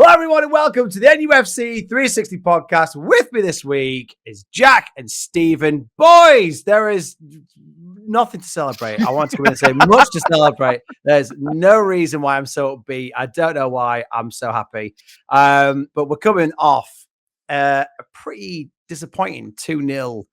Hello, everyone, and welcome to the NUFC360 podcast. With me this week is Jack and Stephen. Boys, there is nothing to celebrate. I want to come in and say much to celebrate. There's no reason why I'm so upbeat. I don't know why I'm so happy. But we're coming off a pretty disappointing 2-0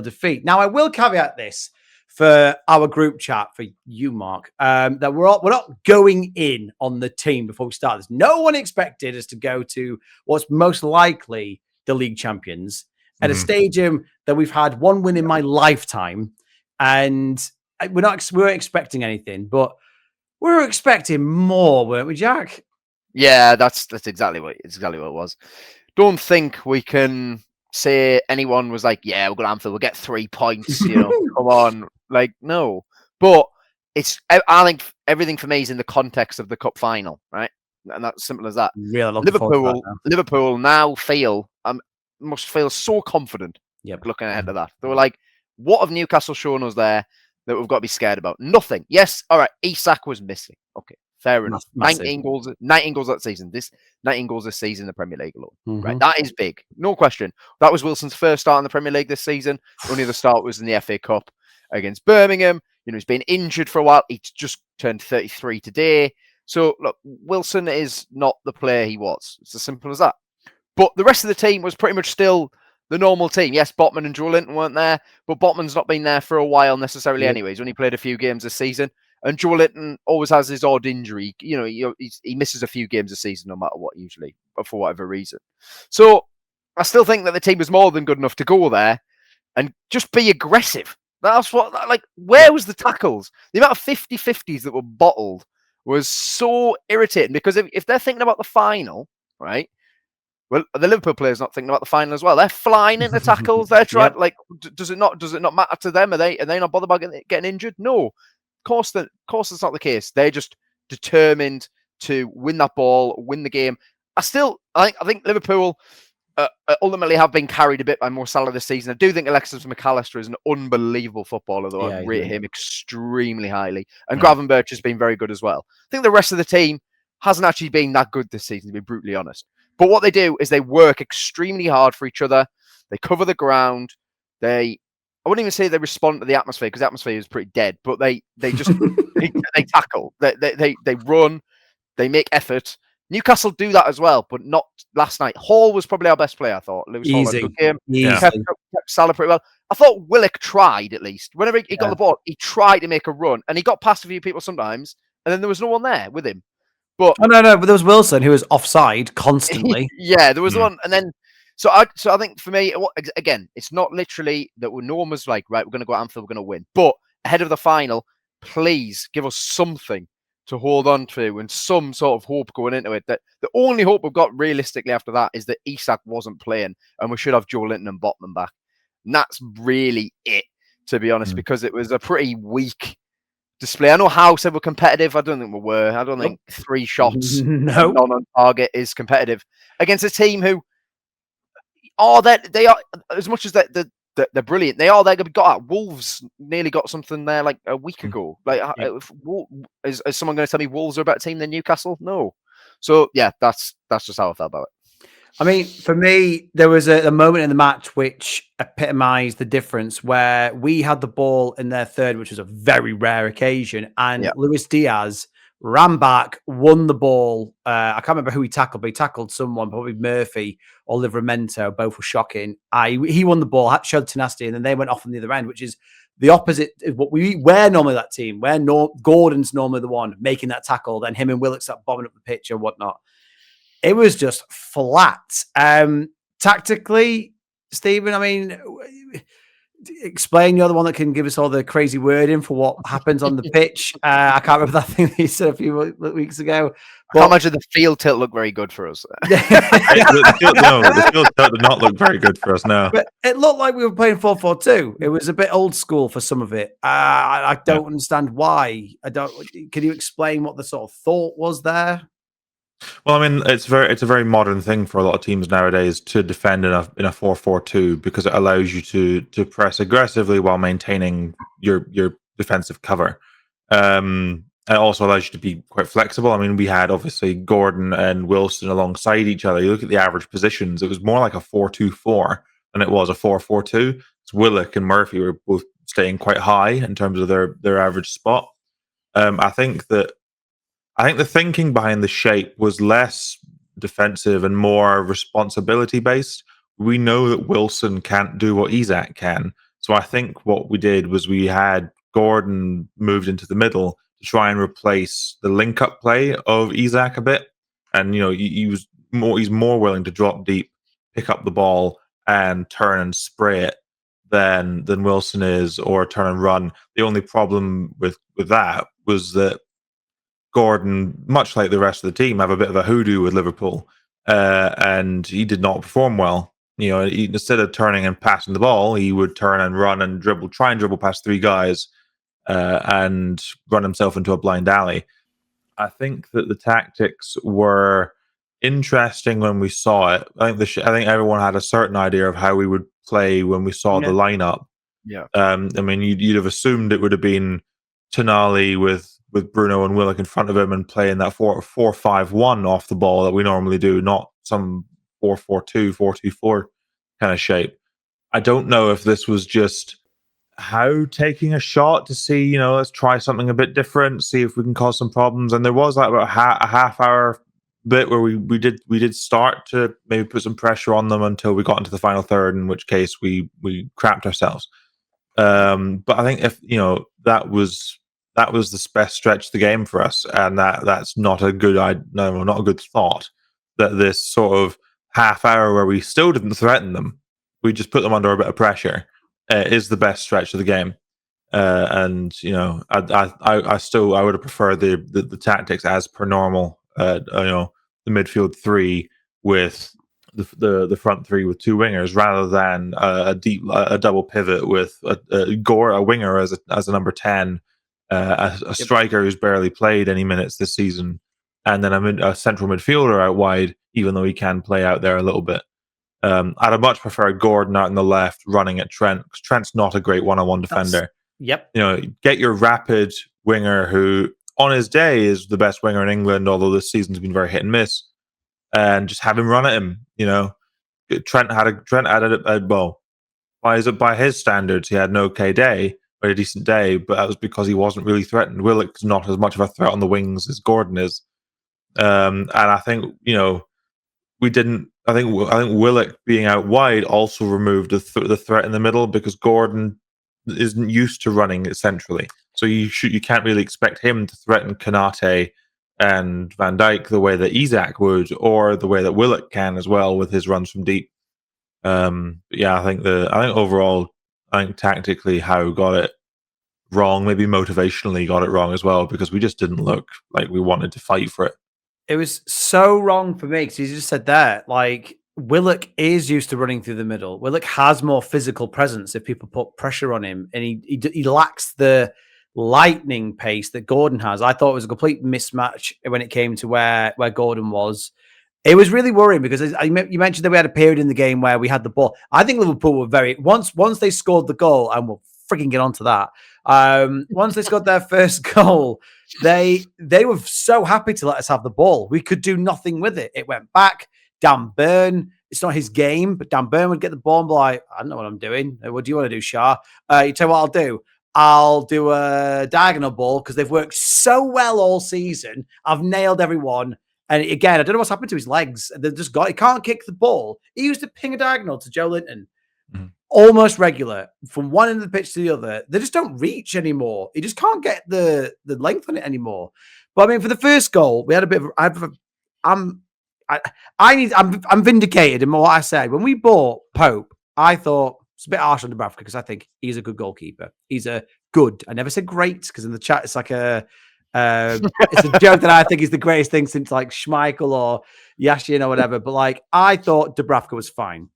defeat. Now, I will caveat this for our group chat, for you, Mark, that we're not going in on the team before we start this. No one expected us to go to what's most likely the league champions at a stadium that we've had one win in my lifetime. And we weren't expecting anything, but we were expecting more, weren't we, Jack? Yeah, that's exactly what it was. Don't think we can say anyone was like, yeah, we'll go to Anfield, we'll get 3 points, come on. Like, no. But I think everything for me is in the context of the cup final, right? And that's simple as that. Really Liverpool now must feel so confident looking ahead to that. They were like, what have Newcastle shown us there that we've got to be scared about? Nothing. Yes, all right, Isak was missing. Okay, fair enough. 19 goals that season. 19 goals this season in the Premier League alone. Right, that is big. No question. That was Wilson's first start in the Premier League this season. Only the start was in the FA Cup against Birmingham. He's been injured for a while. He's just turned 33 today. So, look, Wilson is not the player he was. It's as simple as that. But the rest of the team was pretty much still the normal team. Yes, Botman and Joelinton weren't there, but Botman's not been there for a while necessarily anyway. He's only played a few games this season. And Joelinton always has his odd injury. He misses a few games a season no matter what, usually, for whatever reason. So I still think that the team was more than good enough to go there and just be aggressive. That's where was the tackles? The amount of 50-50s that were bottled was so irritating because if they're thinking about the final, right? Well, the Liverpool players not thinking about the final as well. They're flying into tackles. They're trying does it not matter to them? Are they not bothered about getting injured? No. Of course that's not the case. They're just determined to win that ball, win the game. I think Liverpool ultimately have been carried a bit by Mo Salah this season. I do think Alexis McAllister is an unbelievable footballer, though. I rate him extremely highly. And Gravenberch has been very good as well. I think the rest of the team hasn't actually been that good this season, to be brutally honest. But what they do is they work extremely hard for each other. They cover the ground. I wouldn't even say they respond to the atmosphere because the atmosphere is pretty dead, but they just they tackle. They run. They make effort. Newcastle do that as well, but not last night. Hall was probably our best player, I thought. Lewis Hall had a good game. He kept Salah pretty well. I thought Willock tried, at least. Whenever he got the ball, he tried to make a run, and he got past a few people sometimes, and then there was no one there with him. But no, but there was Wilson who was offside constantly. There was one, and then so I think for me, again, it's not literally that no one was like, right, we're going to go to Anfield, we're going to win, but ahead of the final, please give us something to hold on to and some sort of hope going into it. That the only hope we've got realistically after that is that Isak wasn't playing, and we should have Joelinton and Botman back. And that's really it, to be honest, because it was a pretty weak display. I know Howe said we're competitive. I don't think we were. I don't think 3 shots none on target is competitive against a team who they are as much as they're brilliant. They are. They got at Wolves. Nearly got something there like a week ago. Like, is someone going to tell me Wolves are a better team than Newcastle? No. So yeah, that's just how I felt about it. I mean, for me, there was a moment in the match which epitomised the difference where we had the ball in their third, which was a very rare occasion, and Luis Diaz ran back, won the ball. I can't remember who he tackled, but he tackled someone, probably Murphy or Livramento. Both were shocking. He won the ball, showed tenacity, and then they went off on the other end, which is the opposite of what we're normally that team. Gordon's normally the one making that tackle, then him and Willock start bombing up the pitch and whatnot. It was just flat. Tactically, Stephen, I mean, explain, you're the one that can give us all the crazy wording for what happens on the pitch. I can't remember that thing that you said a few weeks ago. But I can't imagine the field tilt looked very good for us. The field tilt did not look very good for us, no. But it looked like we were playing 4-4-2. It was a bit old school for some of it. I don't understand why. Can you explain what the sort of thought was there? Well, I mean, it's a very modern thing for a lot of teams nowadays to defend in a 4-4-2 because it allows you to press aggressively while maintaining your defensive cover. it also allows you to be quite flexible. I mean, we had obviously Gordon and Wilson alongside each other. You look at the average positions, it was more like a 4-2-4 than it was a 4-4-2. It's Willock and Murphy were both staying quite high in terms of their average spot. I think the thinking behind the shape was less defensive and more responsibility based. We know that Wilson can't do what Isak can. So I think what we did was we had Gordon moved into the middle to try and replace the link-up play of Isak a bit. And, he's more willing to drop deep, pick up the ball, and turn and spray it than Wilson is, or turn and run. The only problem with that was that Gordon, much like the rest of the team, have a bit of a hoodoo with Liverpool, and he did not perform well. Instead of turning and passing the ball, he would turn and run and try and dribble past three guys, and run himself into a blind alley. I think that the tactics were interesting when we saw it. I think everyone had a certain idea of how we would play when we saw the lineup. Yeah. I mean, you'd have assumed it would have been Tonali with Bruno and Willock in front of him and playing that 4-5-1 off the ball that we normally do, not some 4-4-2, 4-2-4 kind of shape. I don't know if this was just Howe taking a shot to see, let's try something a bit different, see if we can cause some problems. And there was like about a half hour bit where we did start to maybe put some pressure on them until we got into the final third, in which case we crapped ourselves. But I think if that was the best stretch of the game for us, and that's not a good not a good thought. That this sort of half hour where we still didn't threaten them, we just put them under a bit of pressure, is the best stretch of the game. And I would have preferred the tactics as per normal. The midfield three with the front three with two wingers, rather than a double pivot with a winger as a number 10, a striker who's barely played any minutes this season, and then a central midfielder out wide, even though he can play out there a little bit. I'd have much preferred Gordon out on the left running at Trent, because Trent's not a great one-on-one defender. Get your rapid winger who on his day is the best winger in England, although this season's been very hit and miss, and just have him run at him. Trent had by his standards, he had an okay day, or a decent day, but that was because he wasn't really threatened. Willock's not as much of a threat on the wings as Gordon is, and I think we didn't. I think Willock being out wide also removed the threat in the middle, because Gordon isn't used to running it centrally, so you can't really expect him to threaten Konate and Van Dijk the way that Isak would, or the way that Willock can as well with his runs from deep. I think overall, tactically Howe got it wrong. Maybe motivationally got it wrong as well, because we just didn't look like we wanted to fight for it. It was so wrong for me, because you just said that, like, Willock is used to running through the middle. Willock has more physical presence if people put pressure on him, and he lacks the lightning pace that Gordon has. I thought it was a complete mismatch when it came to where Gordon was. It was really worrying, because you mentioned that we had a period in the game where we had the ball. I think Liverpool were once they scored the goal, and we'll freaking get onto that. Once they scored their first goal, they were so happy to let us have the ball. We could do nothing with it. It went back. Dan Burn, it's not his game, but Dan Burn would get the ball and be like, I don't know what I'm doing. What do you want to do, Shah? You tell me what I'll do. I'll do a diagonal ball, because they've worked so well all season. I've nailed everyone. And again, I don't know what's happened to his legs. He can't kick the ball. He used to ping a diagonal to Joe Linton. Almost regular, from one end of the pitch to the other. They just don't reach anymore. He just can't get the length on it anymore. But I mean, for the first goal, we had a bit of I'm vindicated in what I said. When we bought Pope, I thought it's a bit harsh on Dubravka, because I think he's a good goalkeeper. He's a good. I never said great, because in the chat it's like it's a joke that I think he's the greatest thing since like Schmeichel or Yashin or whatever. But like, I thought Dubravka was fine.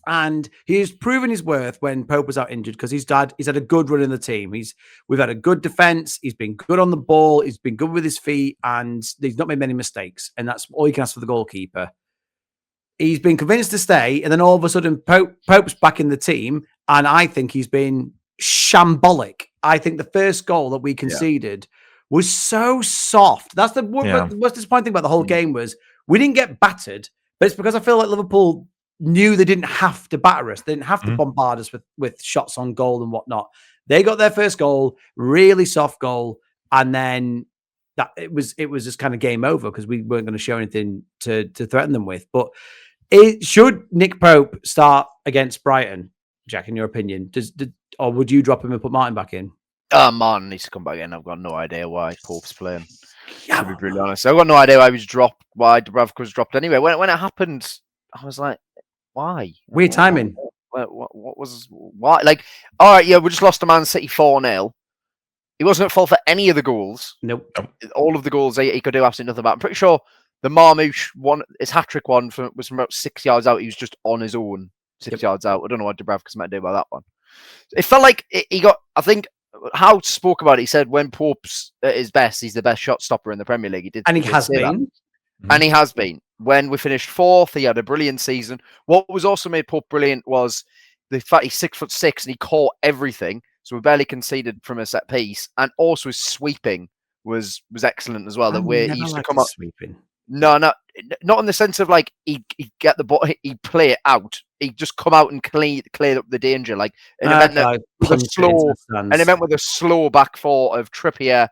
And he's proven his worth when Pope was out injured, because he's had a good run in the team. We've had a good defense. He's been good on the ball. He's been good with his feet, and he's not made many mistakes. And that's all you can ask for the goalkeeper. He's been convinced to stay, and then all of a sudden Pope's back in the team, and I think he's been shambolic. I think the first goal that we conceded was so soft. That's the most disappointing thing about the whole game was we didn't get battered, but it's because I feel like Liverpool knew they didn't have to batter us. They didn't have to bombard us with shots on goal and whatnot. They got their first goal, really soft goal, and then that it was just kind of game over because we weren't going to show anything to threaten them with. But should Nick Pope start against Brighton, Jack, in your opinion? Or would you drop him and put Martin back in? Martin needs to come back in. I've got no idea why Pope's playing. To be brutally honest, I've got no idea why he was dropped. Why Dubravka was dropped anyway. When it happened, I was like, why? Weird timing. What was why? Like, all right, yeah, we just lost to Man City 4-0. He wasn't at fault for any of the goals. Nope. All of the goals he could do absolutely nothing about. I'm pretty sure the Marmouche one, his hat-trick one, was from about 6 yards out. He was just on his own, 6 yards out. I don't know what Dubravka's meant to do about that one. It felt like he got, I think, Howe spoke about it. He said when Pope's at his best, he's the best shot stopper in the Premier League. And he has been. And he has been. When we finished 4th, he had a brilliant season. What was also made Pope brilliant was the fact he's 6'6" and he caught everything. So we barely conceded from a set piece. And also his sweeping was excellent as well. The way he used to come up sweeping. No, not in the sense of like he'd get the ball, he'd play it out. He'd just come out and clear up the danger. Like and it meant with a slow back four of Trippier,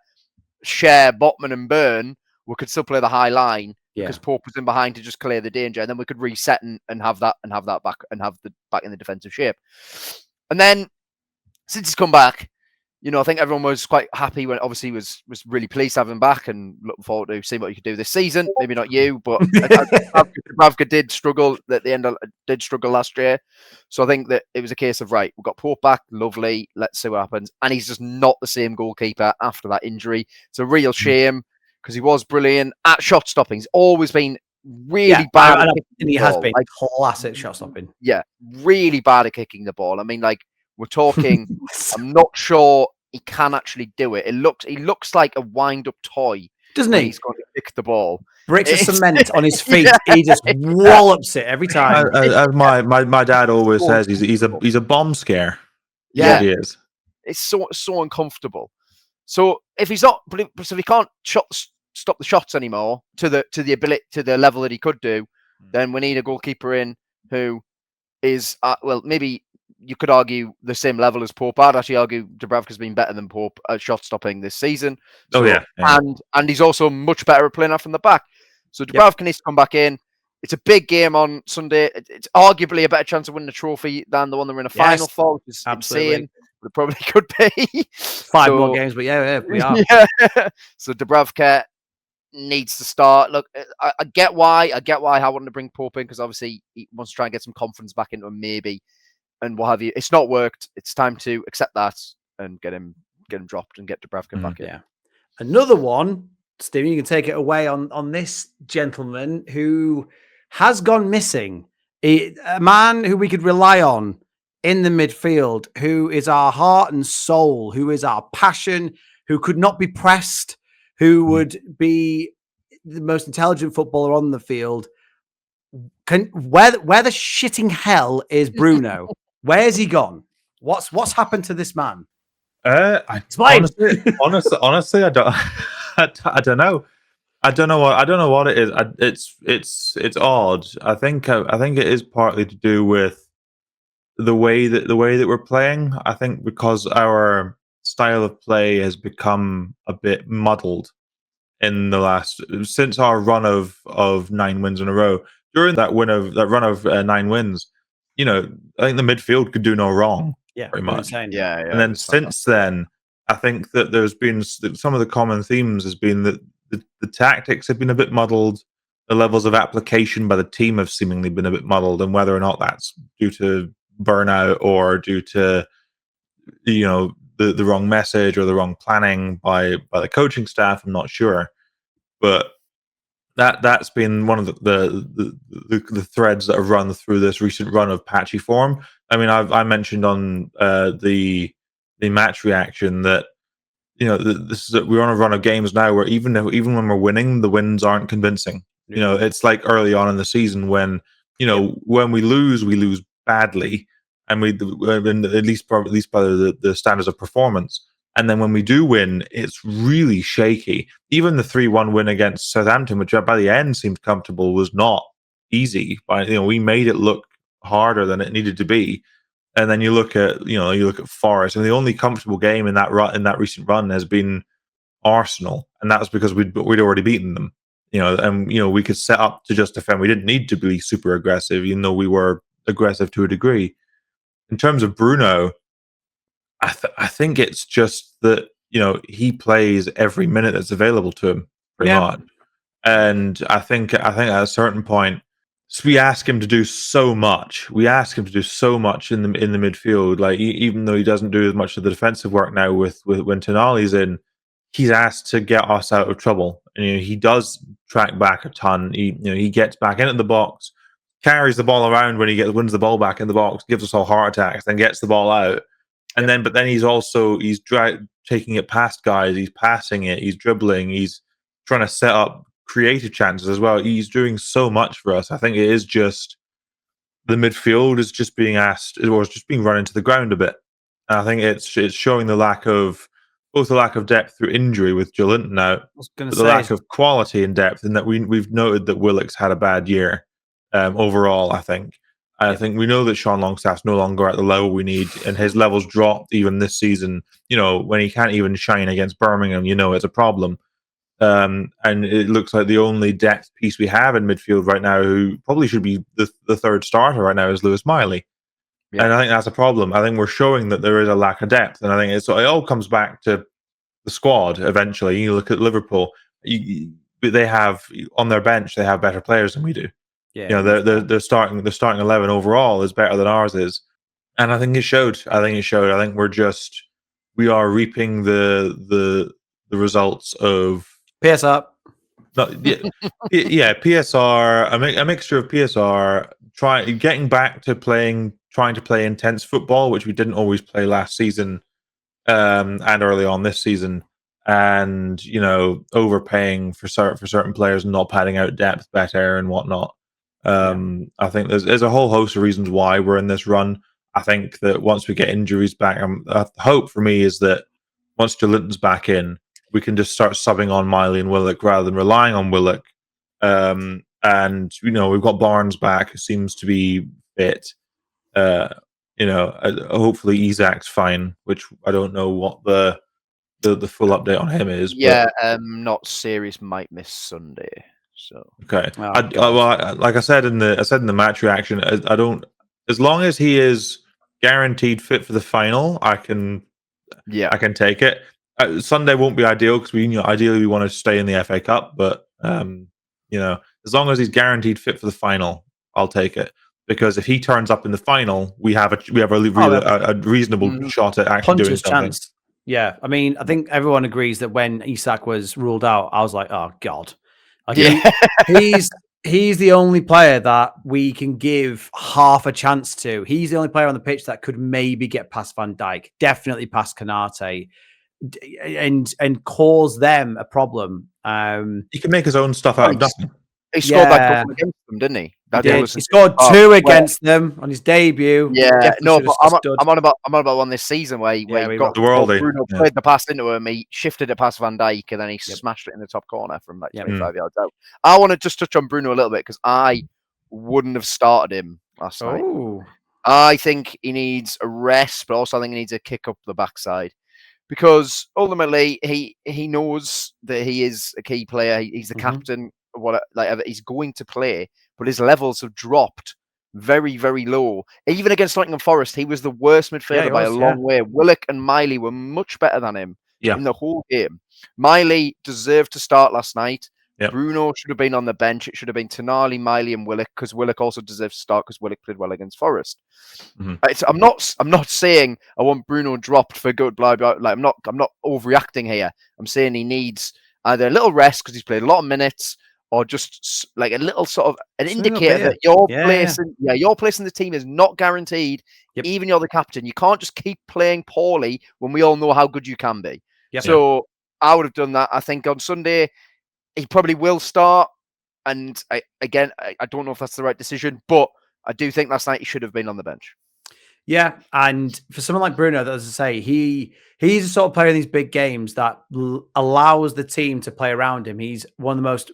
Cher, Botman, and Byrne, we could still play the high line because Pope was in behind to just clear the danger, and then we could reset and have that back and have the back in the defensive shape. And then since he's come back, you know, I think everyone was quite happy when obviously was really pleased to have him back and looking forward to seeing what he could do this season. Maybe not you, but Dubravka did struggle at the end. Did struggle last year, so I think that it was a case of right. We've got Pope back, lovely. Let's see what happens. And he's just not the same goalkeeper after that injury. It's a real shame because he was brilliant at shot stopping. He's always been really bad, and he has been classic shot stopping. Yeah, really bad at kicking the ball. I mean, like we're talking. I'm not sure he can actually do it. He looks like a wind-up toy, doesn't he? He's going to kick the ball. Bricks of cement on his feet. He just wallops it every time. As my dad always says, he's a bomb scare. Yeah, he is. It's so uncomfortable. So if he's not, so if he can't stop the shots anymore to the level that he could do, then we need a goalkeeper in who is maybe. You could argue the same level as Pope. I'd actually argue Dubravka's been better than Pope at shot stopping this season. So, and he's also much better at playing off from the back. So Dubravka needs to come back in. It's a big game on Sunday. It's arguably a better chance of winning a trophy than the one they're in a final for, which is insane. But it probably could be 5 more games, but yeah, we are. Yeah. So Dubravka needs to start. Look, I get why I wanted to bring Pope in because obviously he wants to try and get some confidence back into him, maybe. And what have you? It's not worked. It's time to accept that and get him dropped and get Dubravka back in. Yeah. Another one, Steven, you can take it away on this gentleman who has gone missing. A man who we could rely on in the midfield, who is our heart and soul, who is our passion, who could not be pressed, who would be the most intelligent footballer on the field. Where the shitting hell is Bruno? Where's he gone? What's happened to this man? Honestly, I don't. I don't know. I don't know what it is. It's odd. I think it is partly to do with the way that we're playing. I think because our style of play has become a bit muddled in since our run of 9 wins in a row. During that run of 9 wins. You know, I think the midfield could do no wrong. Yeah, pretty much. Yeah. And then since then, I think that there's been some of the common themes has been that the tactics have been a bit muddled. The levels of application by the team have seemingly been a bit muddled, and whether or not that's due to burnout or due to the wrong message or the wrong planning by the coaching staff, I'm not sure, but. That's been one of the threads that have run through this recent run of patchy form. I mean, I mentioned on the match reaction that we're on a run of games now where even when we're winning, the wins aren't convincing. You know, it's like early on in the season when when we lose badly, and at least by the standards of performance. And then when we do win, it's really shaky. Even the 3-1 win against Southampton, which by the end seemed comfortable, was not easy. We made it look harder than it needed to be. And then you look at Forest, and the only comfortable game in that recent run has been Arsenal, and that was because we'd already beaten them. We could set up to just defend. We didn't need to be super aggressive, even though we were aggressive to a degree. In terms of Bruno, I think it's just that he plays every minute that's available to him, pretty much. And I think at a certain point, we ask him to do so much. We ask him to do so much in the midfield. Like even though he doesn't do as much of the defensive work now with when Tonali's in, he's asked to get us out of trouble. And he does track back a ton. He gets back into the box, carries the ball around when he wins the ball back in the box, gives us all heart attacks, then gets the ball out. And then he's taking it past guys. He's passing it. He's dribbling. He's trying to set up creative chances as well. He's doing so much for us. I think it is just the midfield is just being asked, or is just being run into the ground a bit. And I think it's showing the lack of depth through injury with Joelinton out, but the lack of quality and depth. In that we've noted that Willock's had a bad year overall. I think we know that Sean Longstaff's no longer at the level we need, and his levels dropped even this season. When he can't even shine against Birmingham, it's a problem. And it looks like the only depth piece we have in midfield right now, who probably should be the third starter right now, is Lewis Miley. Yeah. And I think that's a problem. I think we're showing that there is a lack of depth, and I think it all comes back to the squad eventually. You look at Liverpool, they have on their bench, they have better players than we do. Yeah, their starting 11 overall is better than ours is, and I think it showed. I think we are reaping the results of PSR. PSR, a mixture of PSR, getting back to trying to play intense football, which we didn't always play last season, and early on this season, and overpaying for certain players and not padding out depth better and whatnot. I think there's a whole host of reasons why we're in this run. I think that once we get injuries back, the hope for me is that once Joelinton's back in, we can just start subbing on Miley and Willock rather than relying on Willock. And we've got Barnes back, who seems to be fit. Hopefully Isak's fine, which I don't know what the full update on him is. Yeah, not serious. Might miss Sunday. So okay. Like I said in the match reaction, I don't. As long as he is guaranteed fit for the final, I can take it. Sunday won't be ideal because ideally we want to stay in the FA Cup, but as long as he's guaranteed fit for the final, I'll take it. Because if he turns up in the final, we have a reasonable shot at actually doing something. Chance. Yeah, I mean, I think everyone agrees that when Isak was ruled out, I was like, oh god, he's the only player that we can give half a chance to. He's the only player on the pitch that could maybe get past Van Dijk, definitely past Konate, and cause them a problem. He can make his own stuff out of nothing. He scored that goal against them, didn't he? He scored two against them on his debut. Yeah, no, but I'm on about one this season where he got the world. Bruno played the pass into him. He shifted it past Van Dijk and then he smashed it in the top corner from like 25 yards out. I want to just touch on Bruno a little bit because I wouldn't have started him last night. I think he needs a rest, but also I think he needs a kick up the backside. Because ultimately, he knows that he is a key player. He's the captain. He's going to play, but his levels have dropped very, very low. Even against Nottingham Forest, he was the worst midfielder by a long way. Willock and Miley were much better than him in the whole game. Miley deserved to start last night. Yep. Bruno should have been on the bench. It should have been Tonali, Miley, and Willock because Willock also deserves to start because Willock played well against Forest. Mm-hmm. I'm not saying I want Bruno dropped for good. Blah blah. Like I'm not overreacting here. I'm saying he needs either a little rest because he's played a lot of minutes, or just like a little sort of an indicator that your place in the team is not guaranteed. Yep. Even you're the captain, you can't just keep playing poorly when we all know how good you can be. Yep. So I would have done that. I think on Sunday. He probably will start, and I don't know if that's the right decision, but I do think last night he should have been on the bench. Yeah, and for someone like Bruno, as I say, he's the sort of player in these big games that allows the team to play around him. He's one of the most.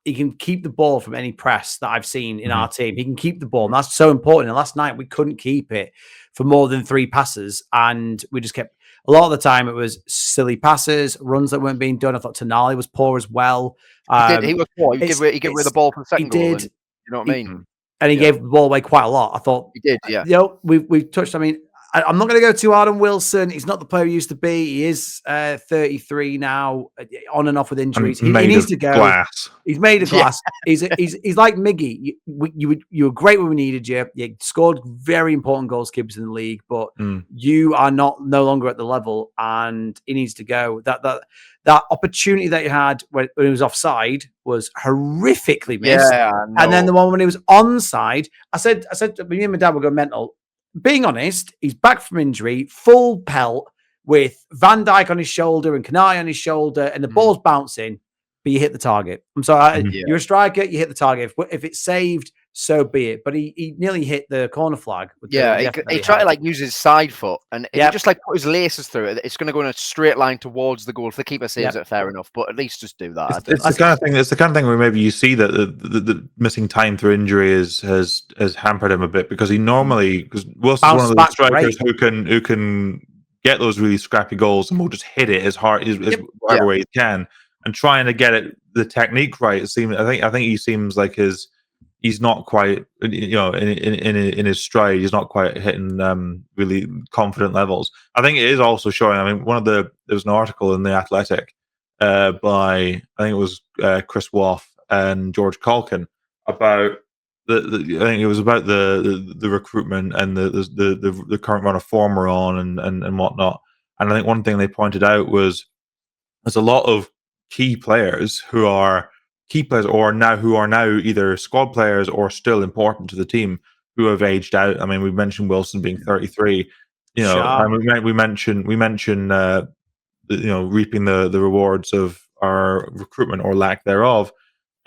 He can keep the ball from any press that I've seen in our team. He can keep the ball, and that's so important. And last night we couldn't keep it for more than 3 passes, and we just kept. A lot of the time, it was silly passes, runs that weren't being done. I thought Tonali was poor as well. He was poor. He gave away the ball for the second goal. And, you know what I mean? And he gave the ball away quite a lot. I thought he did. Yeah. We've touched. I mean, I'm not going to go too hard on Wilson. He's not the player he used to be. He is 33 now, on and off with injuries. He needs to go. Glass. He's made of glass. He's like Miggy. You were great when we needed you. You scored very important goals, keepers in the league, but you are no longer at the level, and he needs to go. That opportunity that you had when he was offside was horrifically missed. Yeah, and then the one when he was onside, I said, me and my dad were going mental. Being honest, he's back from injury, full pelt with Van Dijk on his shoulder and Kanai on his shoulder, and the ball's bouncing, but you hit the target. I'm sorry, you're a striker, you hit the target. If it's saved, so be it. But he nearly hit the corner flag. He tried to use his side foot, and if he just put his laces through it, it's going to go in a straight line towards the goal. If the keeper saves it, fair enough. But at least just do that. It's the kind of thing. It's the kind of thing where maybe you see that the missing time through injury has hampered him a bit, because because Wilson's one of those strikers who can get those really scrappy goals and will just hit it as hard as whatever way he can, and trying to get it the technique right. It seems. I think he seems like he's not quite, in his stride. He's not quite hitting really confident levels. I think it is also showing. I mean, there was an article in the Athletic by, I think it was Chris Woff and George Calkin, about I think it was about the recruitment and the current run of form we're on and whatnot. And I think one thing they pointed out was there's a lot of key players who are now either squad players or still important to the team, who have aged out. I mean, we mentioned Wilson being 33. And we mentioned reaping the rewards of our recruitment or lack thereof.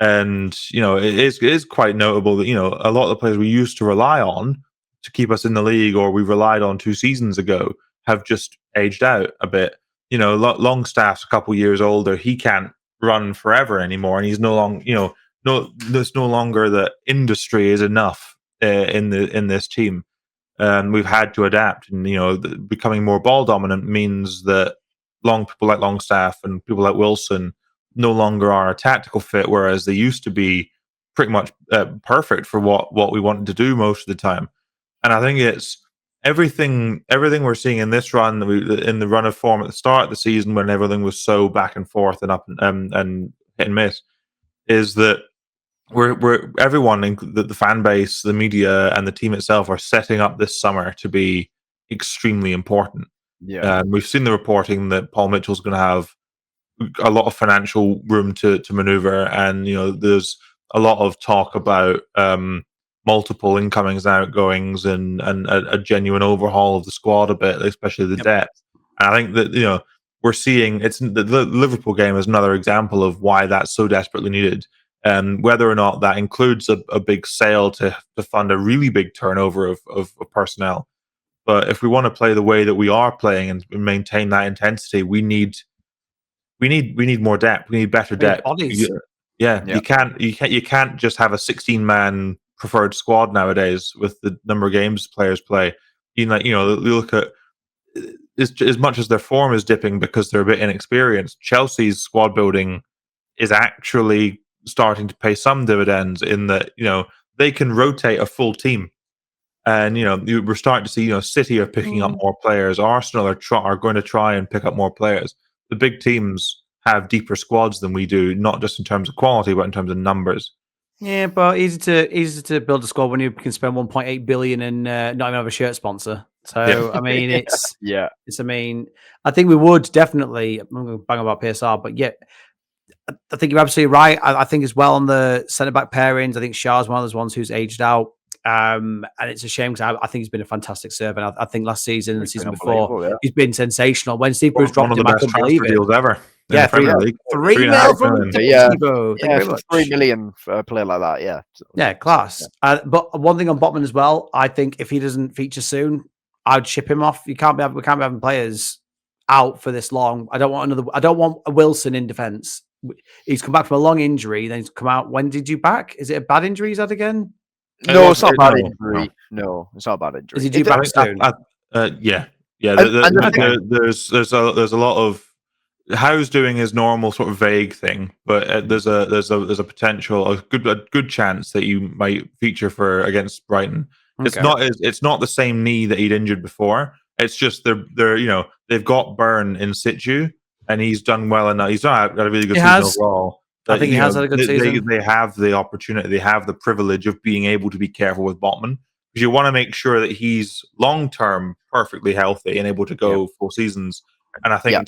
And it is quite notable that a lot of the players we used to rely on to keep us in the league, or we relied on 2 seasons ago, have just aged out a bit. Longstaff's a couple years older. He can't run forever anymore, and he's no longer there's no longer the industry is enough in this team. We've had to adapt, and becoming more ball dominant means that people like Longstaff and people like Wilson no longer are a tactical fit, whereas they used to be pretty much perfect for what we wanted to do most of the time. And I think it's everything we're seeing in this run, in the run of form at the start of the season, when everything was so back and forth and up and hit and miss, is that we're everyone, the fan base, the media, and the team itself, are setting up this summer to be extremely important. Yeah, we've seen the reporting that Paul Mitchell's going to have a lot of financial room to maneuver, and there's a lot of talk about multiple incomings and outgoings, and a genuine overhaul of the squad a bit, especially the depth. And I think that we're seeing the Liverpool game is another example of why that's so desperately needed. Whether or not that includes a big sale to fund a really big turnover of personnel, but if we want to play the way that we are playing and maintain that intensity, we need more depth. We need better depth. You can't just have a 16-man preferred squad nowadays with the number of games players play. You look at, as much as their form is dipping because they're a bit inexperienced, Chelsea's squad building is actually starting to pay some dividends in that they can rotate a full team, and we're starting to see City are picking up more players. Arsenal are going to try and pick up more players. The big teams have deeper squads than we do, not just in terms of quality, but in terms of numbers. Yeah, but easy to build a squad when you can spend 1.8 billion and not even have a shirt sponsor. So I mean, it's I mean, I think we would definitely. I'm going to bang about PSR, but yeah, I think you're absolutely right. I think as well on the centre back pairings, I think Shah's one of those ones who's aged out. And it's a shame because I think he's been a fantastic servant. I think last season and the season before, unbelievable, yeah. he's been sensational. When Steve Bruce One dropped of the him, I best couldn't believe transfer it. deals ever. Yeah, in the Premier League. 3 mil 3.5 from million. Steve-O. Thank you very much. 3 million for a player like that. Yeah, Yeah, class. But one thing on Botman as well, I think if he doesn't feature soon, I'd ship him off. We can't be having players out for this long. I don't want a Wilson in defence. He's come back from a long injury, then he's come out. When did you back? Is it a bad injury he's had again? No, it's not a bad injury. No, it's not a bad injury. Is he due back soon? Yeah. And There's a lot of Howe's doing his normal sort of vague thing, but there's a potential, a good chance that you might feature for against Brighton. Okay. It's not the same knee that he'd injured before. It's just they've got Burn in situ, and he's done well enough. He's not had a really good season overall. I think he has had a good season. They have the opportunity, they have the privilege of being able to be careful with Botman, because you want to make sure that he's long term perfectly healthy and able to go full seasons. And I think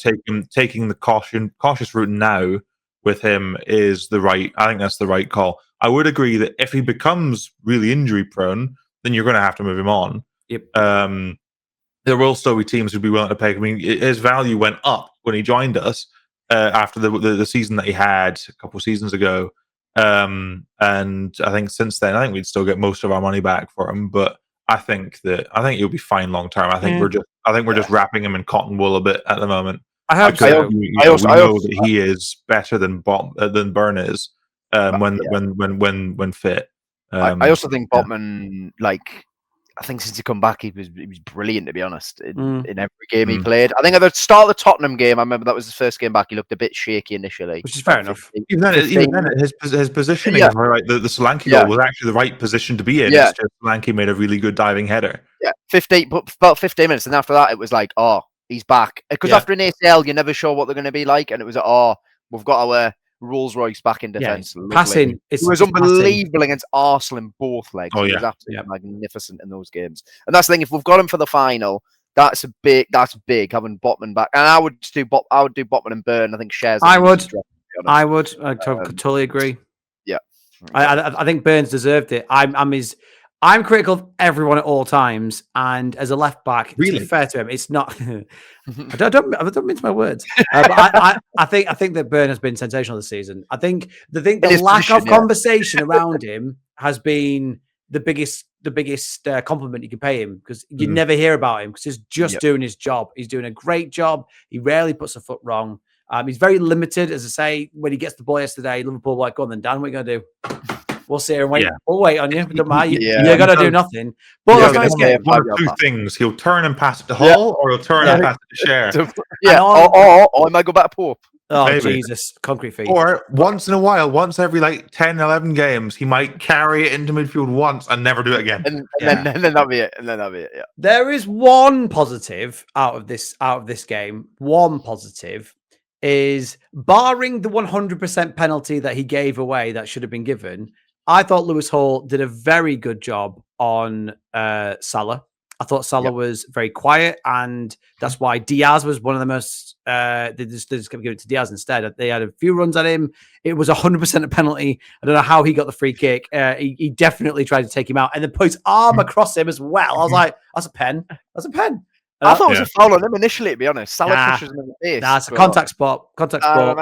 taking the cautious route now with him is I think that's the right call. I would agree that if he becomes really injury prone, then you're going to have to move him on. Yep. There will still be teams who'd be willing to pay. I mean, his value went up when he joined us after the season that he had a couple of seasons ago. And I think since then, I think we'd still get most of our money back for him. But I think he'll be fine long term. I think we're just wrapping him in cotton wool a bit at the moment. I hope so. We know that he is better than Burn is when fit. I also think Botman, I think since he come back, he was brilliant, to be honest, in every game he played. I think at the start of the Tottenham game, I remember that was his first game back, he looked a bit shaky initially. Which is fair enough. Even then, his positioning, right, the Solanke goal was actually the right position to be in. It's just Solanke made a really good diving header. Yeah, about 15 minutes, and after that, it was like, oh, he's back. Because after an ACL, you're never sure what they're going to be like, and it was like, oh, we've got our Rolls Royce back in defence. Passing. It was unbelievable against Arsenal in both legs. It was absolutely magnificent in those games. And that's the thing. If we've got him for the final, that's big having Botman back. And I would do Botman and Burn. I think shares. I would. I totally agree. Yeah. I think Burns deserved it. I'm critical of everyone at all times, and as a left back, to be fair to him, it's not. I don't mince my words, but I think that Burn has been sensational this season. I think the lack of conversation around him has been the biggest compliment you can pay him, because you never hear about him because he's just doing his job. He's doing a great job. He rarely puts a foot wrong. He's very limited, as I say. When he gets the ball yesterday, Liverpool were like, "Go on then, Dan, what are you gonna do?" We'll sit here and wait. We'll wait on you. It doesn't matter. You're going to do nothing. But one of two things. He'll turn and pass it to Hall, or he'll turn and pass it to Cher. Or I might go back to Pope. Oh, maybe. Jesus. Concrete feet. Or once in a while, once every 10, 11 games, he might carry it into midfield once and never do it again. And then that'll be it. Yeah. There is one positive out of this game. One positive is, barring the 100% penalty that he gave away that should have been given, I thought Lewis Hall did a very good job on Salah. I thought Salah was very quiet, and that's why Diaz was one of the most. They just give it to Diaz instead. They had a few runs at him. It was 100% a penalty. I don't know how he got the free kick. He definitely tried to take him out, and then put his arm across him as well. I was like, "That's a pen. That's a pen." I thought it was a foul on him initially, to be honest. Salah pushes him in the face. That's a contact spot. Contact spot.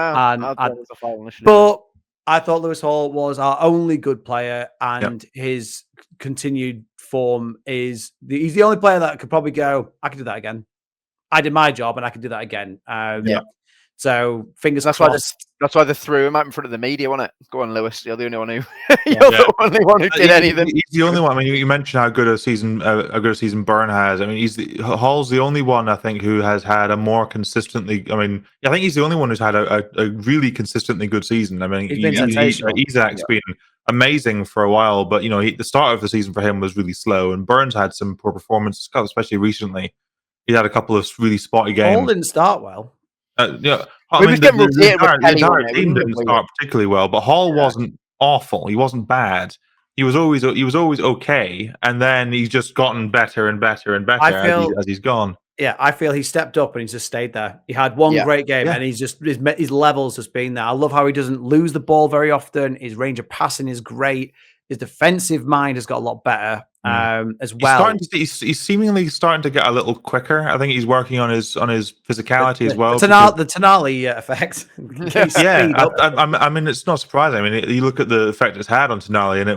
But I thought Lewis Hall was our only good player, and his continued form is he's the only player that could probably go, I can do that again. I did my job and I can do that again. So fingers crossed. That's why they threw him out in front of the media, wasn't it? Go on, Lewis. You're the only one who the only one who did anything. He's the only one. I mean, you mentioned how good a season Burn has. I mean, Hall's the only one I think who has had a more consistently. I mean, I think he's the only one who's had a really consistently good season. I mean, he's been sensational. Isak's been amazing for a while, but the start of the season for him was really slow, and Burns had some poor performances, especially recently. He had a couple of really spotty games. Hall didn't start well. The entire team didn't start particularly well, but Hall wasn't awful. He wasn't bad. He was always okay, and then he's just gotten better and better and better as he's gone. Yeah, I feel he stepped up and he's just stayed there. He had one great game, and he's just his levels just been there. I love how he doesn't lose the ball very often. His range of passing is great. His defensive mind has got a lot better as well. He's seemingly starting to get a little quicker. I think he's working on his physicality as well. The Tonali effect. I mean, it's not surprising. I mean, you look at the effect it's had on Tonali, and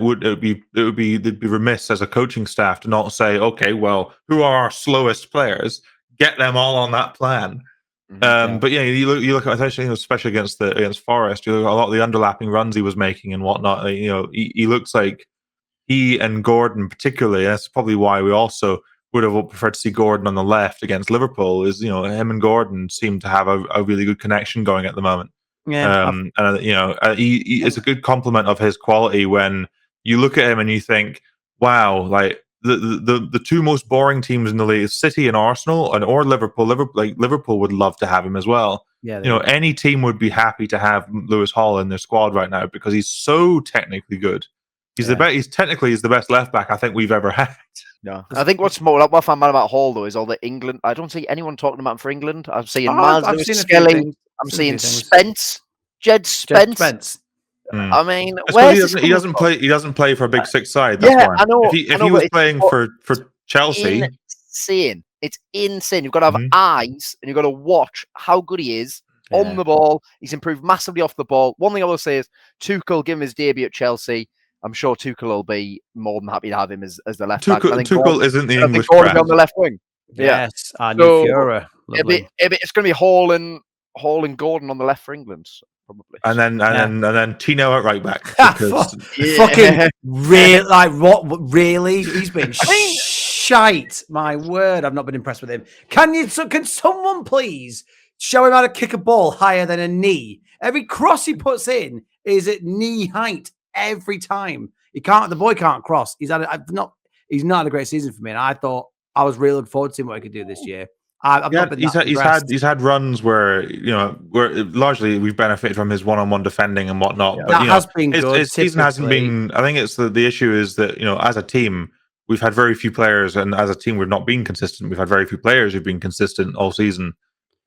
they'd be remiss as a coaching staff to not say, okay, well, who are our slowest players? Get them all on that plan. But yeah, you look at, especially against Forest, you look at a lot of the underlapping runs he was making and whatnot. He looks like he and Gordon particularly. That's probably why we also would have preferred to see Gordon on the left against Liverpool. Is him and Gordon seem to have a really good connection going at the moment. Yeah, he is a good complement of his quality when you look at him and you think, wow, like. The two most boring teams in the league, City and Arsenal, or Liverpool. Liverpool would love to have him as well. Yeah, any team would be happy to have Lewis Hall in their squad right now because he's so technically good. He's the best. He's the best left back I think we've ever had. Yeah, I think what I find mad about Hall though is all the England. I don't see anyone talking about him for England. I'm seeing Miles Lewis Skelly. I'm seeing Jed Spence. I mean, he doesn't play. He doesn't play for a big six side. That's why. I know. If he was playing for Chelsea, it's insane. You've got to have eyes, and you've got to watch how good he is on the ball. He's improved massively off the ball. One thing I will say is Tuchel give him his debut at Chelsea. I'm sure Tuchel will be more than happy to have him as the left back. Tuchel isn't the English press on the left wing. Yes, our new Führer. It's going to be Hall and Gordon on the left for England. Probably. And then Tino at right back. Fucking really, like what? Really, he's been shite. My word, I've not been impressed with him. Can someone please show him how to kick a ball higher than a knee? Every cross he puts in is at knee height every time. The boy can't cross. He's not had a great season for me, and I thought I was really looking forward to seeing what he could do this year. He's had runs where largely we've benefited from his one-on-one defending and whatnot. Yeah, but has been good. His season hasn't been. I think it's the issue is that as a team we've had very few players, and as a team we've not been consistent. We've had very few players who've been consistent all season,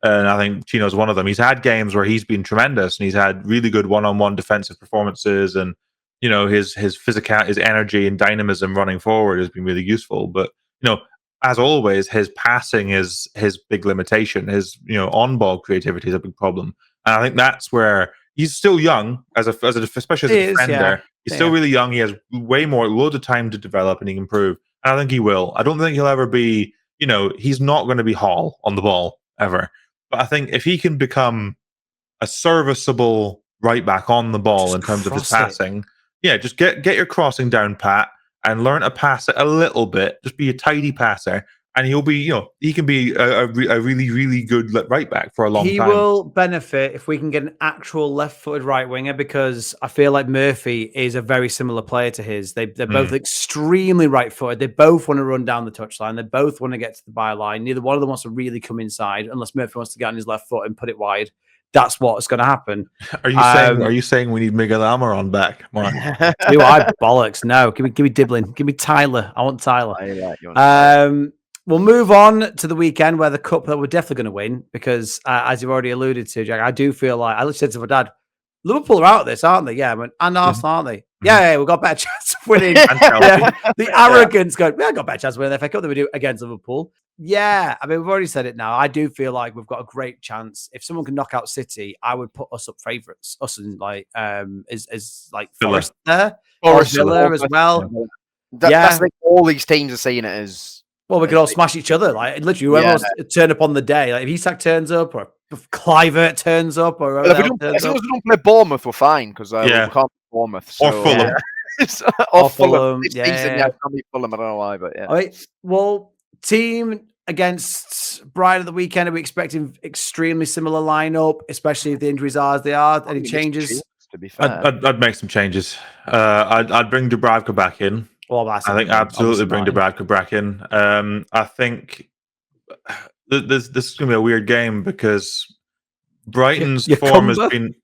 and I think Tino's one of them. He's had games where he's been tremendous, and he's had really good one-on-one defensive performances, and his physical, his energy and dynamism running forward has been really useful. But as always, his passing is his big limitation. His on-ball creativity is a big problem, and I think that's where he's still young especially as a defender. He's still really young. He has loads of time to develop, and he can improve. And I think he will. I don't think he'll ever be. He's not going to be Hall on the ball ever. But I think if he can become a serviceable right back on the ball in terms of his passing, just get your crossing down pat. And learn to pass it a little bit. Just be a tidy passer, and he'll be, he can be a really, really good right back for a long time. He will benefit if we can get an actual left-footed right winger, because I feel like Murphy is a very similar player to his. They're both extremely right-footed. They both want to run down the touchline. They both want to get to the byline. Neither one of them wants to really come inside unless Murphy wants to get on his left foot and put it wide. That's what's going to happen. Are you saying we need Miguel Almiron back? Do I bollocks? No, give me Diblin. Give me Tyler. I want Tyler. We'll move on to the weekend where the cup that we're definitely going to win, because as you've already alluded to, Jack, I do feel like I literally said to my dad, Liverpool are out of this, aren't they? Yeah, and Arsenal, aren't they? Yeah, we've got a better chance of winning. The arrogance going, we got a better chance of winning the FA Cup than we do against Liverpool. Yeah, I mean, we've already said it now. I do feel like we've got a great chance. If someone can knock out City, I would put us up favourites. Us and is like Forest there, or Villa as well. That's like all these teams are seeing it as. Well, we could all smash each other. Like literally, whoever else turn up on the day. Like if Isak turns up, or if Clivert turns up, or as long as we don't play Bournemouth, we're fine, because we can't play Bournemouth. So, or Fulham. Or Fulham. Can't be Fulham. I don't know why, but yeah. All right. Well, team against Brighton at the weekend, are we expecting extremely similar lineup, especially if the injuries are as they are? Any changes? To be fair, I'd make some changes. I'd bring Dubravka back in. Well, I think absolutely bring Dubravka back in. I think this is going to be a weird game because Brighton's form has been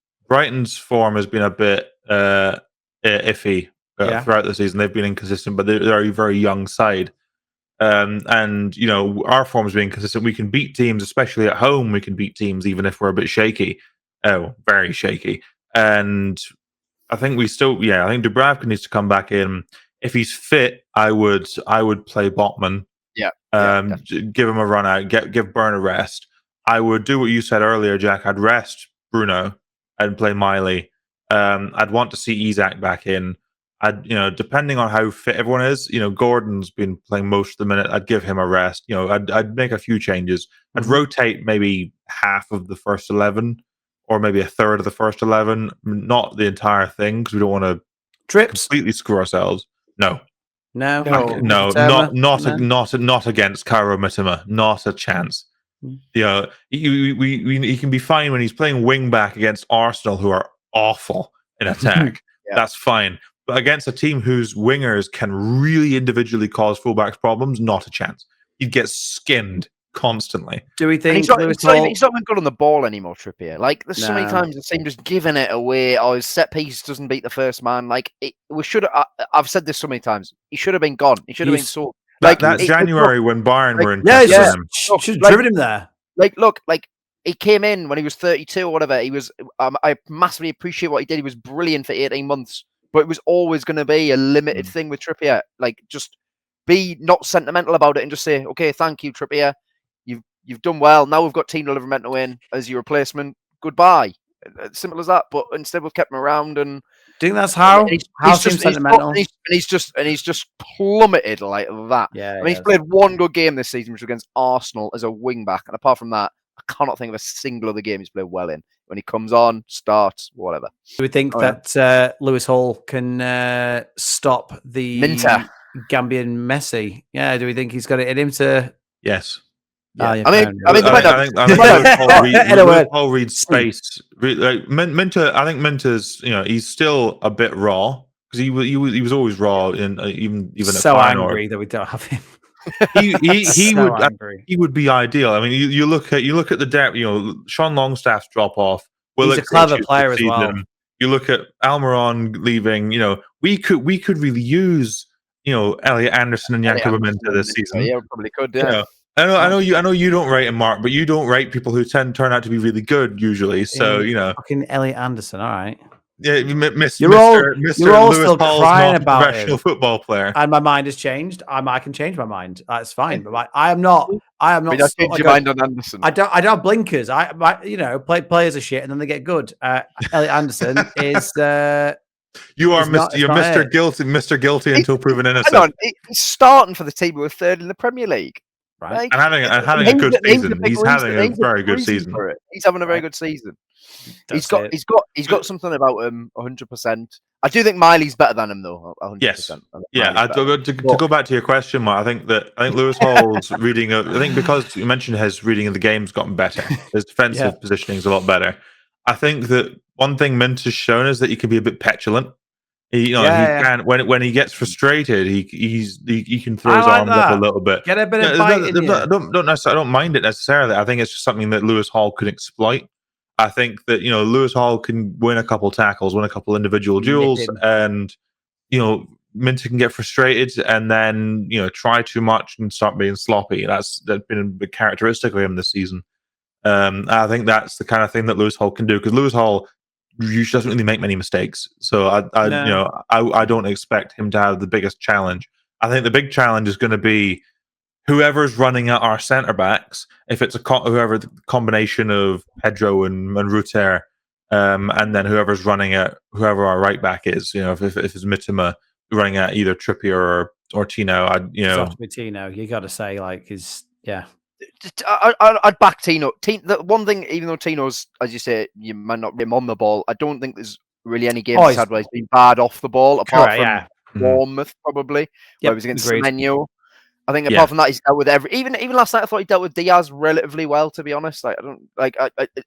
a bit iffy throughout the season. They've been inconsistent, but they're a very young side. And our form is being consistent. We can beat teams, especially at home. We can beat teams even if we're a bit shaky. Oh, very shaky. And I think Dubravka needs to come back in. If he's fit, I would play Botman. Give him a run out. Give Burn a rest. I would do what you said earlier, Jack. I'd rest Bruno and play Miley. I'd want to see Isak back in. Depending on how fit everyone is, Gordon's been playing most of the minute. I'd give him a rest. I'd make a few changes. I'd rotate maybe half of the first 11, or maybe a third of the first 11. Not the entire thing, because we don't want to completely screw ourselves. No, not against Kairo Mitoma. Not a chance. He can be fine when he's playing wing back against Arsenal, who are awful in attack. That's fine. But against a team whose wingers can really individually cause fullbacks problems, not a chance. He'd get skinned constantly. Do we think he's not even good on the ball anymore, Trippier? Like, there's so many times the team just giving it away, or his set piece doesn't beat the first man. Like, we should have. I've said this so many times. He should have been gone. He should have been sold. Like that January when Bayern were in. Should have driven him there. He came in when he was 32 or whatever. He was. I massively appreciate what he did. He was brilliant for 18 months. But it was always going to be a limited thing with Trippier. Like, just be not sentimental about it and just say, okay, thank you, Trippier. You've done well. Now we've got Tino Livramento in as your replacement. Goodbye. Simple as that. But instead we've kept him around, and I think that's how sentimental. He's just plummeted like that. Yeah, he's played one good game this season, which was against Arsenal as a wing back, and apart from that, I cannot think of a single other game he's played well in. When he comes on, starts, whatever. Do we think that Lewis Hall can stop the Minter Gambian Messi? Yeah. Do we think he's got it in him to? Yes. Yeah. I think Lewis Hall reads space. Minter, I think Minter's, he's still a bit raw, because he was always raw, in even so at angry that we don't have him. He would be ideal. I mean, you look at the depth. Sean Longstaff's drop off. He's a clever player as well. You look at Almiron leaving. We could really use Elliot Anderson and Jakob Minter this season. Yeah, we probably could. Yeah. I know you don't rate him, Mark, but you don't rate people who turn out to be really good usually. So fucking Elliot Anderson. All right. Yeah, you're all still crying about professional football player, and my mind has changed. I can change my mind. That's fine, but I am not. Change your mind on Anderson. I don't have blinkers. Players are shit, and then they get good. Elliot Anderson is. You are Mr. Guilty, Mr. Guilty until proven innocent. Hang on, he's starting for the team who are third in the Premier League, right? And having a good season. He's having a very good season. He's having a very good season. He's got something about him 100%. I do think Miley's better than him though. 100%. Yes. Yeah. To go back to your question, Mark, I think Lewis Hall's reading. I think because you mentioned his reading of the game's gotten better. His defensive positioning is a lot better. I think that one thing Mint has shown is that he can be a bit petulant. He can when he gets frustrated, he can throw his arms up a little bit. Get a bit of bite in you. I don't mind it necessarily. I think it's just something that Lewis Hall could exploit. I think that Lewis Hall can win a couple tackles, win a couple individual duels, and Minter can get frustrated and then try too much and start being sloppy. That's been a big characteristic of him this season. I think that's the kind of thing that Lewis Hall can do, because Lewis Hall usually doesn't really make many mistakes. So I don't expect him to have the biggest challenge. I think the big challenge is going to be whoever's running at our centre backs. If it's whoever the combination of Pedro and Ruter, and then whoever's running at whoever our right back is. If it's Mitoma running at either Trippier or Tino, Tino, you got to say I'd back Tino. The one thing, even though Tino's, as you say, you might not be him on the ball, I don't think there's really any games he's had where he's been bad off the ball, apart from Bournemouth, probably, where he was against Semenyo. I think apart from that, he's dealt with even last night. I thought he dealt with Diaz relatively well, to be honest. Like, I don't like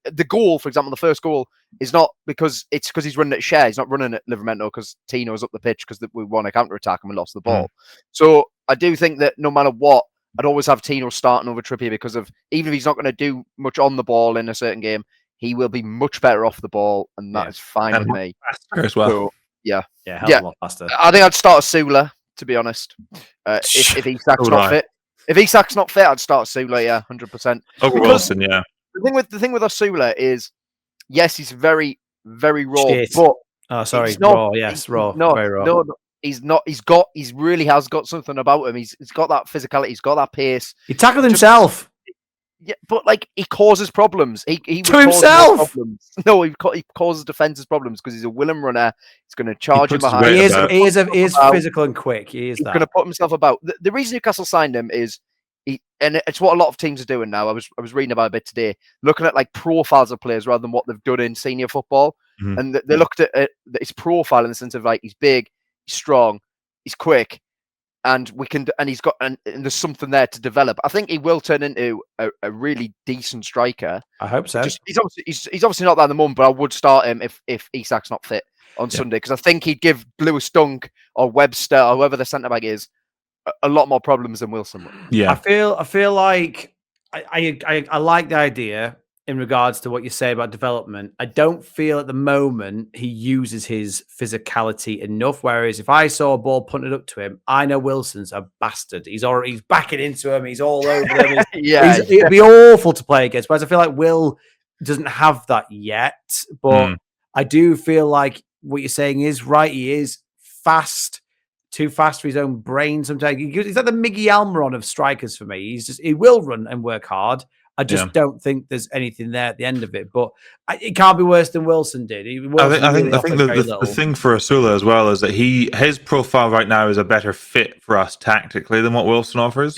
the goal, for example. The first goal is not because he's running at Share. He's not running at Livramento because Tino's up the pitch because we won a counter attack and we lost the ball. So I do think that no matter what, I'd always have Tino starting over Trippier, because of even if he's not going to do much on the ball in a certain game, he will be much better off the ball, and that is fine with me. Faster as well. So, hell of a lot faster. I think I'd start Sula, to be honest. If Isak's not fit, I'd start Sula. 100%. Over Wilson, yeah. The thing with Osula is, yes, he's very, very raw, Shit. but Oh, sorry, He's not, raw. Yes, raw. He's not, Very raw. no, he's not. He really has got something about him. He's got that physicality. He's got that pace. He tackled himself. Yeah, but like he causes problems. He to himself. Problems. No, he causes defenses problems because he's a willing runner. He's going to charge him behind. He is physical and quick. He's going to put himself about. The reason Newcastle signed him is and it's what a lot of teams are doing now. I was reading about a bit today, looking at like profiles of players rather than what they've done in senior football. Mm-hmm. And they looked at his profile in the sense of like he's big, he's strong, he's quick, and he's got and there's something there to develop. I think he will turn into a really decent striker. I hope so. He's obviously not there at the moment, but I would start him if Isak's not fit on Sunday, because I think he'd give Lewis Dunk or Webster or whoever the centre back is a lot more problems than Wilson. Yeah, I feel like I like the idea in regards to what you say about development. I don't feel at the moment he uses his physicality enough. Whereas if I saw a ball punted up to him, I know Wilson's a bastard. He's backing into him. He's all over him. It'd be awful to play against. Whereas I feel like Will doesn't have that yet. But I do feel like what you're saying is right. He is fast. Too fast for his own brain sometimes. He's like the Miggy Almiron of strikers for me. He will run and work hard. I just don't think there's anything there at the end of it. But it can't be worse than Wilson did. I think the thing for Asula as well is that his profile right now is a better fit for us tactically than what Wilson offers.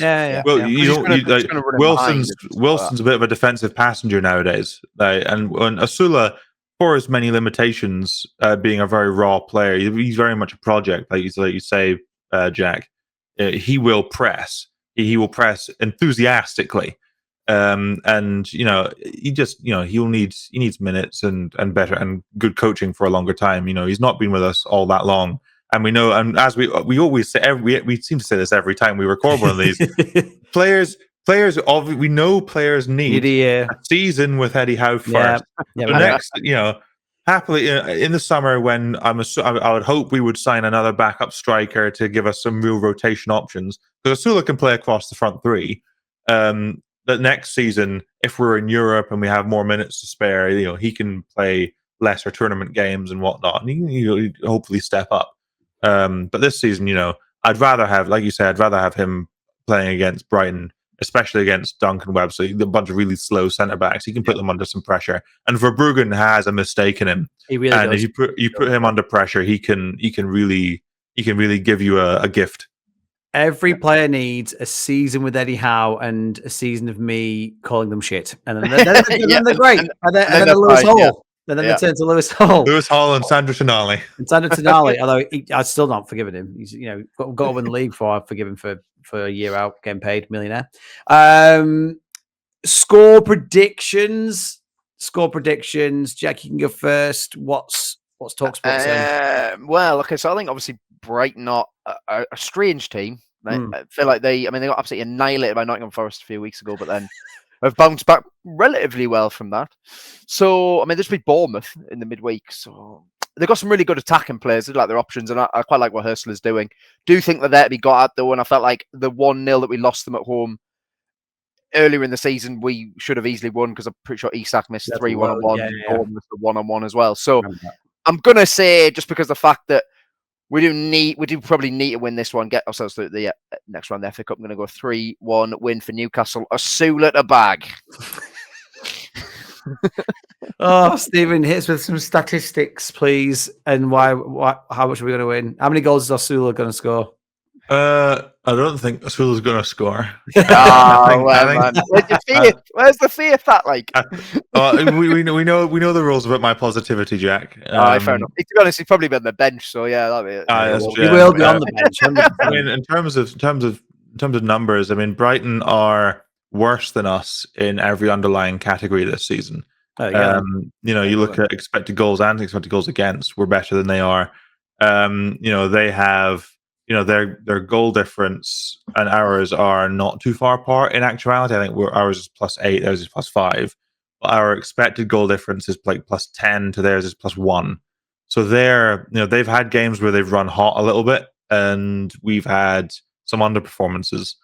Wilson's a bit of a defensive passenger nowadays, and Asula, for his many limitations, being a very raw player, he's very much a project, like you say, Jack. He will press. He will press enthusiastically, and he needs minutes and better and good coaching for a longer time. He's not been with us all that long, and we know. And as we always say, we seem to say this every time we record one of these players. We know players need a season with Eddie Howe first. The next, happily in the summer when I would hope we would sign another backup striker to give us some real rotation options, because Asula can play across the front three. That next season, if we're in Europe and we have more minutes to spare, he can play lesser tournament games and whatnot, and he hopefully step up. But this season, I'd rather have, like you said, I'd rather have him playing against Brighton, especially against Duncan Webb. So a bunch of really slow centre backs, he can put them under some pressure. And Verbruggen has a mistake in him. He really does. If you put him under pressure, he can really give you a gift. Every player needs a season with Eddie Howe and a season of me calling them shit, and then they're great. And then Lewis Hall. And then they turn to Lewis Hall. Lewis Hall and Sandro Tonali. Although I've still not forgiven him. He's got to win the league before I forgive him for a year out getting paid, millionaire. Score predictions. Jack, you can go first. What's TalkSport saying? Well, okay, so I think obviously Brighton are a strange team. I feel like they got absolutely annihilated by Nottingham Forest a few weeks ago, but then have bounced back relatively well from that. So, this will be Bournemouth in the midweek. So they've got some really good attacking players. They like their options, and I quite like what Hurstler's doing. Do think they're there to be got at, though, and I felt like the 1-0 that we lost them at home earlier in the season, we should have easily won, because I'm pretty sure Isak missed 3 1-on-1, Bournemouth the 1-on-1 as well. So I'm going to say, just because the fact that we do probably need to win this one, get ourselves through the next round of the FA Cup. I'm going to go 3-1 win for Newcastle. Asula at a bag. Oh, Stephen, hit us with some statistics, please. And how much are we going to win? How many goals is Asula going to score? I don't think Asula's going to score. Where's the faith that like? we know the rules about my positivity, Jack. Fair enough. To be honest, he's probably been on the bench, so yeah, that'll be it. He will be on the bench. In terms of numbers, Brighton are worse than us in every underlying category this season. You look at expected goals and expected goals against, we're better than they are. They have. Their goal difference and ours are not too far apart in actuality. I think ours is +8, theirs is +5. But our expected goal difference is like +10 to theirs is +1. So they've had games where they've run hot a little bit, and we've had some underperformances.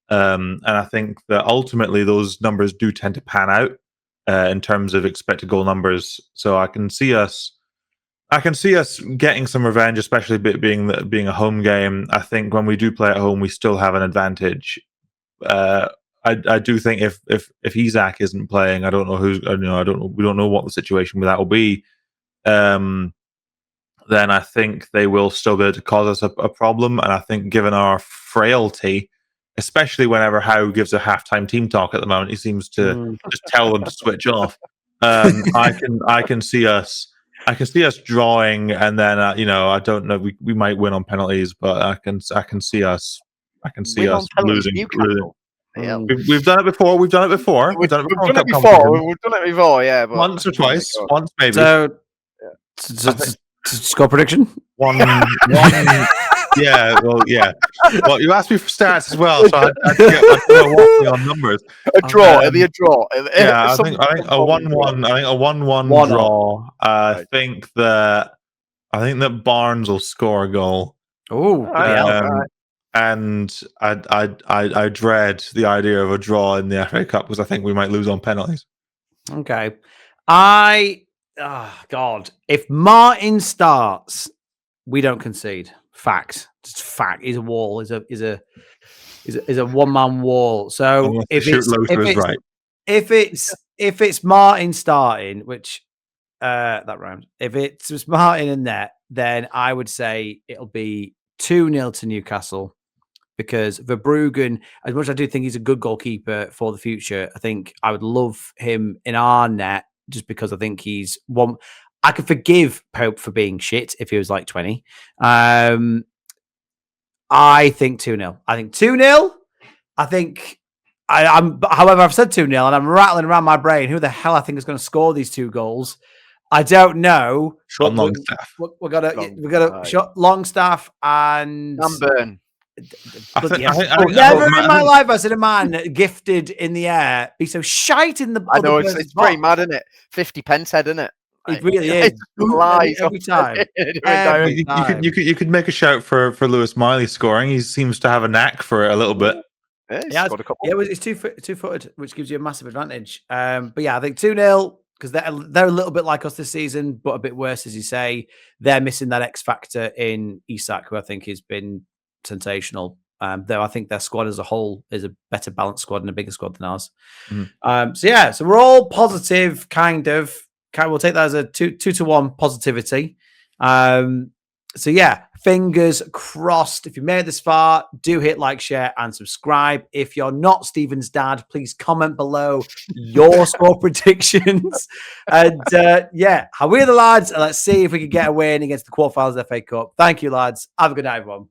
And I think that ultimately those numbers do tend to pan out in terms of expected goal numbers. So I can see us I can see us getting some revenge, especially being a home game. I think when we do play at home, we still have an advantage. I do think if Isak isn't playing, I don't know who's. I don't know. We don't know what the situation with that will be. Then I think they will still be able to cause us a problem. And I think, given our frailty, especially whenever Howe gives a halftime team talk at the moment, he seems to just tell them to switch off. I can see us. I can see us drawing, and then I don't know. We might win on penalties, but I can see us. I can see us losing. Yeah. We've done it before. We've done it before. We've done it before. Yeah, but once or twice. Once maybe. So, score prediction? One. Yeah. Well, yeah. Well, you asked me for stats as well, so I had to get on numbers. A draw. It'll be a draw. Yeah, I think a 1-1. I think a 1-1 draw. I think that Barnes will score a goal. Oh, and I dread the idea of a draw in the FA Cup because I think we might lose on penalties. Okay. God, if Martin starts, we don't concede. Fact. Just fact. He's a wall. Is a 1-man wall. So if it's Martin starting, which that round, if it's Martin in net, then I would say it'll be 2-0 to Newcastle. Because Verbruggen, as much as I do think he's a good goalkeeper for the future, I think I would love him in our net just because I think he's one. I could forgive Pope for being shit if he was like 20. I think 2-0. I think 2-0. I think however, I've said 2-0 and I'm rattling around my brain who the hell I think is going to score these 2 goals. I don't know. Shot Longstaff. We got to shot Longstaff and Dunburn. Never in my life has a man gifted in the air be so shite in the. I know it's pretty mad, isn't it? 50 pence head, isn't it? It really is. Every time. You could make a shout for Lewis Miley scoring. He seems to have a knack for it a little bit. Yeah, it's two-footed, which gives you a massive advantage. But yeah, I think 2-0 because they're a little bit like us this season, but a bit worse, as you say. They're missing that X factor in Isak, who I think has been sensational. Though I think their squad as a whole is a better balanced squad and a bigger squad than ours. So we're all positive, kind of. We'll take that as a 2-1 positivity. So yeah, fingers crossed. If you made it this far, do hit like, share, and subscribe. If you're not Stephen's dad, please comment below your score predictions. And how we're the lads, and let's see if we can get a win against the quarterfinals of the FA Cup. Thank you, lads. Have a good night, everyone.